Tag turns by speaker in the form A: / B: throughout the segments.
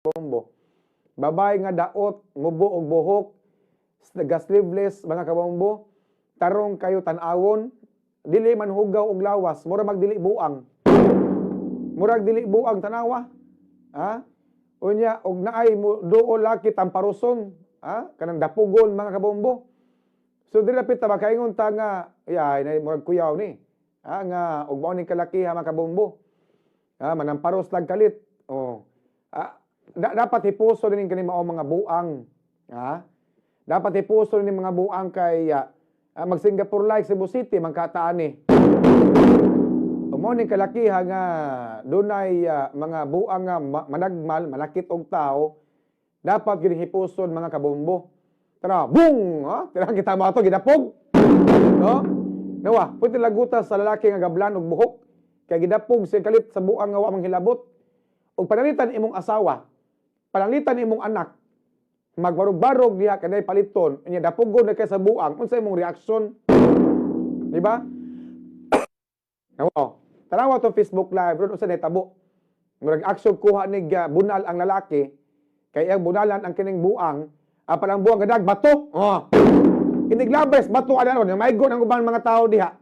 A: kabombo. Babay nga daot, ngubo og buhok, sleeveless mga kabombo, tarong kayo tan-awon, dili man hugaw og lawas, mura magdili buang. Murag dili buang tanawa. Ha? Unya og naay mo duol laki tamparuson, ha? Kanang dapugon mga kabombo. So dili pita makaingon ta nga ay murag kuyaw ni. Ha nga og mao ning kalakiha mga kabombo. Ha manamparos lag kalit. Oh. Dapat hipuso din kini mao mga buang. Ha? Dapat hipuso din mga buang kay mag Singapore like Cebu City mangkataan ni. Mao ning kalakiha nga dunay mga buang nga managmal, manakit og tao, dapat gid hipuson mga kabombo. Tara, boom! Ha? Tira kita mo ato gidapog. No? Nawa, puti lagutas sa lalaki nga gablan og buhok kay gidapog sa kalit sa buang nga wa manghilabot. Og panalitan imong asawa, panalitan imong anak, magbarog-barog diha kanay paliton, nya dapogon na kay sa buang, unsa imong reaksyon? Di ba? Nawa. Tanawa to Facebook live, ron usa tabo. Murag action kuha ni bunal ang lalaki, kay ang bunalan ang kining buang, palang buang gadag bato. Oh. Kiniglabes bato ana ron, maigon ang ubang mga tao diha.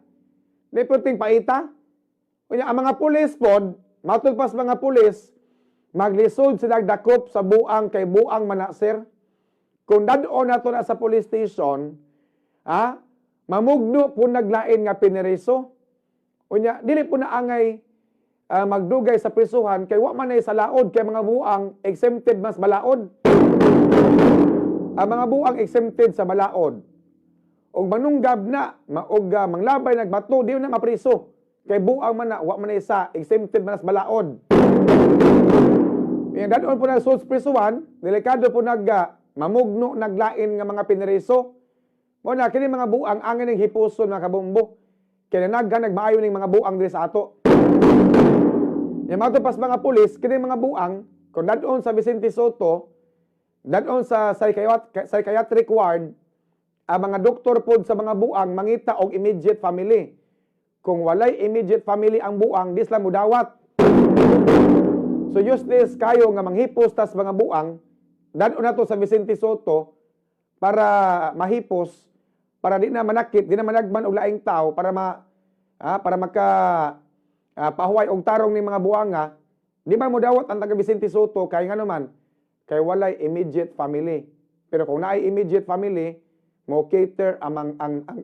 A: Di puting paita. Unya ang mga pulis pod, matud pas mga pulis, maglisod sila dakop sa buang kay buang manasir. Kung dadon nato na sa police station, mamugno po naglain nga piniriso. Unya, dili po na angay magdugay sa prisuhan kay wa man sa laod kay mga buang exempted mas balaod. Ang mga buang exempted sa balaod. Og manunggab na, og manglabay nagbato, di na mapriso. Kay buang man na, wa man sa exempted mas balaod. Yung dadon po na sa prisuhan, delikado po mamugno naglain nga mga piniriso. Mo na kini mga buang angin ning hipuson mga kabombo. Kaya nagmaayo ning mga buang diri sa ato. Yung mga pas mga pulis, kini mga buang, kung dadon sa Vicente Soto, dadon sa psychiatric ward, ang mga doktor pod sa mga buang mangita og immediate family. Kung walay immediate family ang buang, dis lang mudawat. So use this kayo nga manghipos tas mga buang, dadon nato sa Vicente Soto para mahipos, para di na manakit, di na managman og laing tao para para maka pahuway og tarong ni mga buanga, di ba mo dawat ang taga Vicente Soto kay nga naman kay walay immediate family. Pero kung naay immediate family, mo cater ang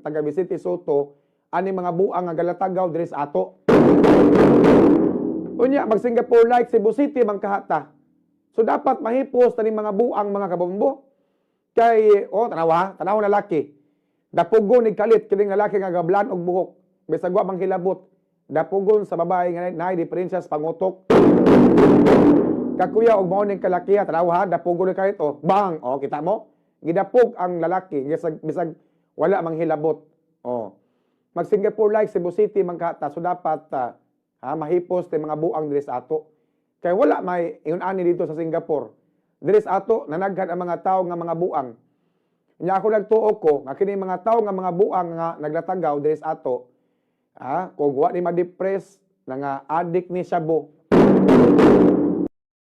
A: taga Vicente Soto ani mga buang nga galatagaw diri sa ato. Unya mag Singapore like Cebu City man kahata. So dapat mahipos tani mga buang mga kabombo. Kay tanawa na laki. Dapugon ni kalit kining lalaki nga gablan og buhok. Bisag wa mang hilabot. Dapugon sa babae nga naay diferensya sa pangutok. Kakuya og mao ning kalakiha tanawa dapugon ni kalit bang kita mo. Gidapog ang lalaki bisag wala mang hilabot. Mag Singapore like Cebu City man kahata. So dapat mahipos ti mga buang diri sa ato. Kay wala may ingon ani dito sa Singapore. Diri sa ato nanaghan ang mga tawo nga mga buang. Nya ako nagtuo ko nga kini mga tawo nga mga buang nga naglatagaw diri sa ato. Kung wa ni ma-depress nga addict ni shabu.